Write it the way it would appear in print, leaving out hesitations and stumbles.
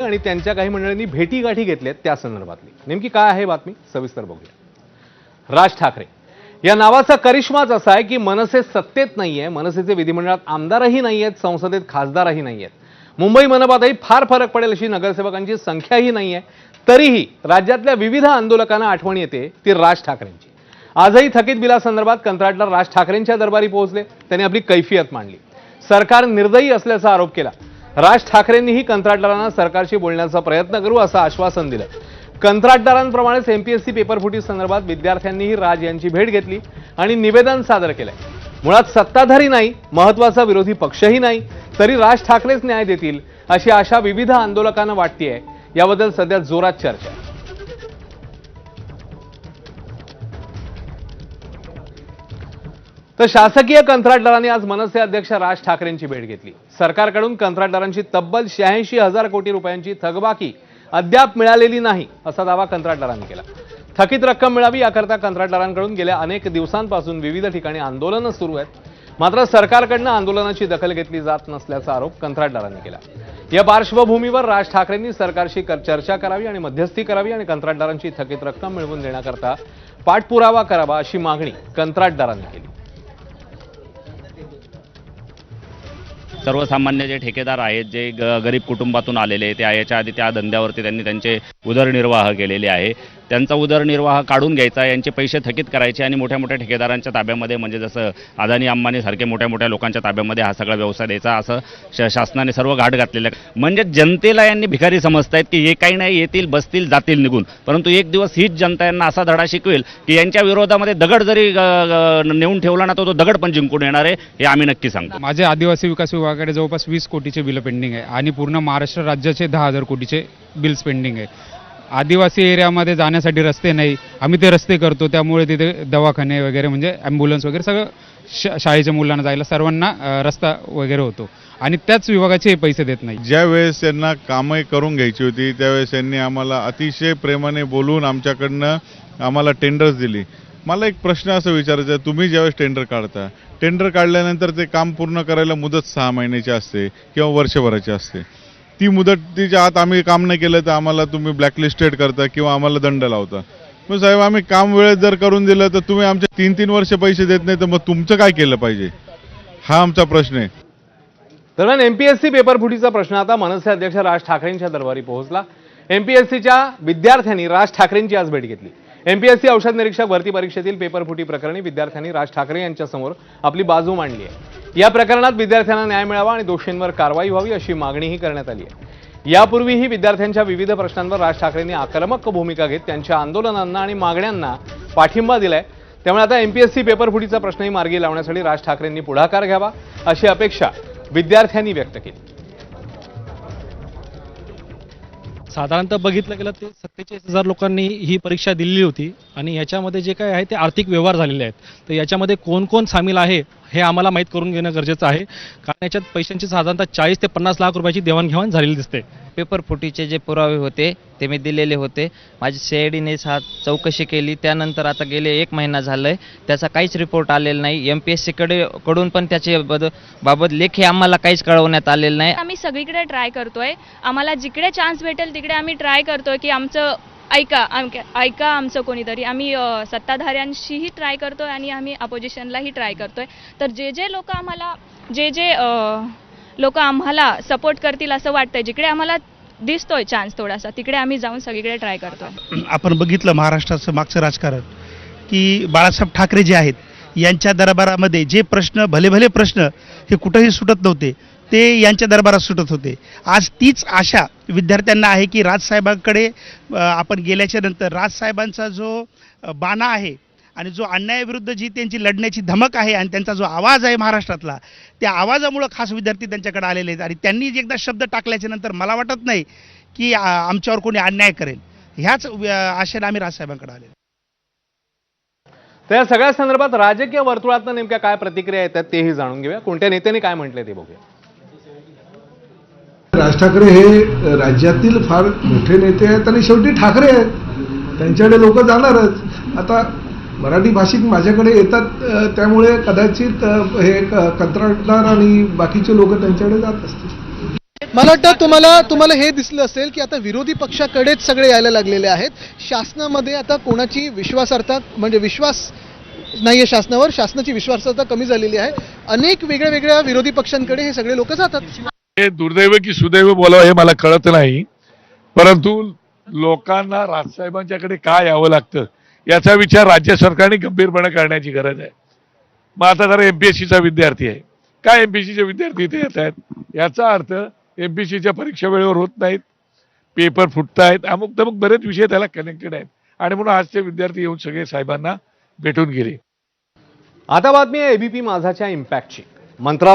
आणि त्यांच्या काही मंडळींनी भेटीगाठी घेतल्यात त्या संदर्भातली नेमकी काय आहे बातमी सविस्तर बघूया। राज ठाकरे या नावाचा करिश्माच असा आहे की मनसे सत्तेत नाहीये, मनसेचे विधिमंडळात आमदारही नाहीयेत, संसदेत खासदारही नाहीयेत, मुंबई मनपातही फार फरक पडेल अशी नगरसेवकांची संख्याही नाहीये, तरीही राज्यातल्या विविध आंदोलकांना आठवण येते ती राज ठाकरेंची। आजही थकीत बिलासंदर्भात कंत्राटदार राज ठाकरेंच्या दरबारी पोहोचले, त्यांनी आपली कैफियत मांडली, सरकार निर्दयी असल्याचा आरोप केला। राज ठाकरेंनीही कंत्राटदारांना सरकारशी बोलण्याचा प्रयत्न करू असं आश्वासन दिलं। कंत्राटदारांप्रमाणेच एमपीएससी पेपरफुटी संदर्भात विद्यार्थ्यांनीही राज यांची भेट घेतली आणि निवेदन सादर केलंय। मुळात सत्ताधारी नाही, महत्त्वाचा विरोधी पक्षही नाही, तरी राज ठाकरेच न्याय देतील अशी आशा विविध आंदोलकांना वाटतेय। याबद्दल सध्या जोरात चर्चा आहे। तर शासकीय कंत्राटदारांनी आज मनसे अध्यक्ष राज ठाकरेंची भेट घेतली। सरकारकडून कंत्राटदारांची तब्बल 86,000 कोटी रुपयांची थकबाकी अद्याप मिळालेली नाही असा दावा कंत्राटदारांनी केला। थकीत रक्कम मिळावी याकरता कंत्राटदारांकडून गेल्या अनेक दिवसांपासून विविध ठिकाणी आंदोलनं सुरू आहेत, मात्र सरकारकडून आंदोलनाची दखल घेतली जात नसल्याचा आरोप कंत्राटदारांनी केला। या पार्श्वभूमीवर राज ठाकरेंनी सरकारशी चर्चा करावी आणि मध्यस्थी करावी आणि कंत्राटदारांची थकीत रक्कम मिळवून देण्याकरता पाठपुरावा करावा अशी मागणी कंत्राटदारांनी केली। सर्वसामान्य जे ठेकेदार आहेत, जे गरीब कुटुंबातून आलेले, ते याच्या आधी त्या धंद्यावरती त्यांनी त्यांचे उदरनिर्वाह केलेले आहे, त्यांचा उदरनिर्वाह काढून घ्यायचा, यांचे पैसे थकीत करायचे आणि मोठ्या मोठ्या ठेकेदारांच्या ताब्यामध्ये, म्हणजे जसं अदानी अंबानी सारखे मोठ्या मोठ्या लोकांच्या ताब्यामध्ये हा सगळा व्यवसाय द्यायचा, असं शासनाने सर्व घाट घातलेलं आहे। म्हणजे जनतेला यांनी भिकारी समजतायत की हे काही नाही, येतील बसतील जातील निघून, परंतु एक दिवस हीच जनता यांना असा धडा शिकवेल की यांच्या विरोधामध्ये दगड जरी नेऊन ठेवला ना तो दगड पण जिंकून येणार आहे, हे आम्ही नक्की सांगतो। माझे आदिवासी विकास विभागाकडे जवळपास 20 कोटीचे बिल पेंडिंग आहे आणि पूर्ण महाराष्ट्र राज्याचे 10,000 कोटीचे बिल्स पेंडिंग आहे। आदिवासी एरियामध्ये जाण्यासाठी रस्ते नाही, आम्ही ते रस्ते करतो, त्यामुळे तिथे दवाखाने वगैरे म्हणजे ॲम्ब्युलन्स वगैरे सगळं शाळेच्या मुलांना जायला सर्वांना रस्ता वगैरे होतो आणि त्याच विभागाचे पैसे देत नाही। ज्या वेळेस त्यांना कामे करून घ्यायची होती त्यावेळेस त्यांनी आम्हाला अतिशय प्रेमाने बोलून आमच्याकडनं आम्हाला टेंडर्स दिली। मला एक प्रश्न असं विचारायचा आहे, तुम्ही ज्यावेळेस टेंडर काढता, टेंडर काढल्यानंतर ते काम पूर्ण करायला मुदत 6 महिन्याची असते किंवा वर्षभराची असते, ती मुदतीच्या आत आम्ही काम नाही केलं तर आम्हाला तुम्ही ब्लॅकलिस्टेड करता किंवा आम्हाला दंड लावता। मग साहेब, आम्ही काम वेळेत जर करून दिलं तर तुम्ही आमचे 3-3 वर्ष पैसे देत नाही, तर मग तुमचं काय केलं पाहिजे, हा आमचा प्रश्न आहे। दरम्यान एमपीएससी पेपरफुटीचा प्रश्न आता मनसे अध्यक्ष राज ठाकरेंच्या दरबारी पोहोचला। एमपीएससीच्या विद्यार्थ्यांनी राज ठाकरेंची आज भेट घेतली। एमपीएससी औषध निरीक्षक भरती परीक्षेतील पेपरफुटी प्रकरणी विद्यार्थ्यांनी राज ठाकरे यांच्यासमोर आपली बाजू मांडली आहे। या प्रकरणात विद्यार्थ्यांना न्याय मिळावा आणि दोषींवर कारवाई व्हावी अशी मागणीही करण्यात आली आहे। यापूर्वीही विद्यार्थ्यांच्या विविध प्रश्नांवर राज ठाकरेंनी आक्रमक भूमिका घेत त्यांच्या आंदोलनांना आणि मागण्यांना पाठिंबा दिलाय। त्यामुळे आता एमपीएससी पेपरफुटीचा प्रश्नही मार्गी लावण्यासाठी राज ठाकरेंनी पुढाकार घ्यावा अशी अपेक्षा विद्यार्थ्यांनी व्यक्त केली। साधारणतः बघितलं गेलं ते 47,000 लोकांनी ही परीक्षा दिलेली होती आणि याच्यामध्ये जे काय आहे ते आर्थिक व्यवहार झालेले आहेत, तर याच्यामध्ये कोण कोण सामील आहे हे आम्हाला माहीत करून घेणं गरजेचं आहे, कारण याच्यात पैशांची साधारणतः 40 ते 50 लाख रुपयाची देवाणघेवाण झालेली दिसते। पेपरफुटीचे जे पुरावे होते ते मी दिलेले होते, माझी CIDने चौकशी केली, त्यानंतर आता गेले 1 महिना झालाय, त्याचा काहीच रिपोर्ट आलेला नाही। एमपीएससी कडून पण त्याच्या बाबत लेखी आम्हाला काहीच कळवण्यात आलेलं नाही। आम्ही सगळीकडे ट्राय करतोय, आम्हाला जिकडे चान्स भेटेल तिकडे आम्ही ट्राय करतोय की आमचं ऐका आमचं कोणीतरी। आम्ही सत्ताधाऱ्यांशीही ट्राय करतोय आणि आम्ही अपोजिशनलाही ट्राय करतोय, तर जे लोक आम्हाला सपोर्ट करतील असं वाटतंय, जिकडे आम्हाला दिसतोय चान्स थोडासा तिकडे आम्ही जाऊन सगळीकडे ट्राय करतोय। आपण बघितलं महाराष्ट्राचं मागचं राजकारण की बाळासाहेब ठाकरे जे आहेत यांच्या दरबारामध्ये जे प्रश्न भले प्रश्न हे कुठेही सुटत नव्हते ते यांच्या दरबारात सुटत होते। आज तीच आशा विद्यार्थ्यांना आहे की राजसाहेबांकडे आपण गेल्याच्या नंतर राजसाहेबांचा जो बाणा आहे आणि जो अन्यायाविरुद्ध जी त्यांची लढण्याची धमक आहे आणि त्यांचा जो आवाज आहे महाराष्ट्रातला, त्या आवाजामुळं खास विद्यार्थी त्यांच्याकडे आलेले आहेत आणि त्यांनी एकदा शब्द टाकल्याच्या नंतर मला वाटत नाही की आमच्यावर कोणी अन्याय करेल, ह्याच आशेने आम्ही राजसाहेबांकडे आलेलो। तर या सगळ्या संदर्भात राजकीय वर्तुळातून नेमक्या काय प्रतिक्रिया येतात तेही जाणून घेऊया। कोणत्या नेत्यांनी काय म्हटलंय ते बघूया। राज ठाकरे हे राज्यातील फार मोठे नेते आहेत आणि शेवटी ठाकरे आहेत, त्यांच्याकडे लोक जाणारच। आता मराठी भाषिक माझ्याकडे येतात, त्यामुळे कदाचित हे कंत्राटदार आणि बाकीचे लोक त्यांच्याकडे जात असतील। मला वाटतं तुम्हाला हे दिसलं असेल की आता विरोधी पक्षाकडेच सगळे यायला लागलेले आहेत. शासनामध्ये आता कोणाची विश्वासार्हता म्हणजे विश्वास नाहीये शासनावर, शासनाची विश्वासार्हता कमी झालेली आहे. अनेक वेगळ्या वेगळ्या विरोधी पक्षांकडे हे सगळे लोक जातात. हे दुर्दैव की सुदैव बोलावं हे मला कळत नाही, परंतु लोकांना राजसाहेबांच्याकडे का यावं लागतं याचा विचार राज्य सरकारने गंभीरपणे करण्याची गरज आहे. मग आता जरा एमपीएससीचा विद्यार्थी आहे, काय एमपीएससीचे विद्यार्थी इथे येत आहेत, याचा अर्थ एमपीएससीच्या परीक्षा वेळेवर होत नाहीत, पेपर फुटतायत, अमुक तमुक बरेच विषय त्याला कनेक्टेड आहेत आणि म्हणून आजचे विद्यार्थी येऊन सगळे साहेबांना भेटून गेले. आता बातमी आहे एबीपी माझाच्या इम्पॅक्टची. मंत्रालय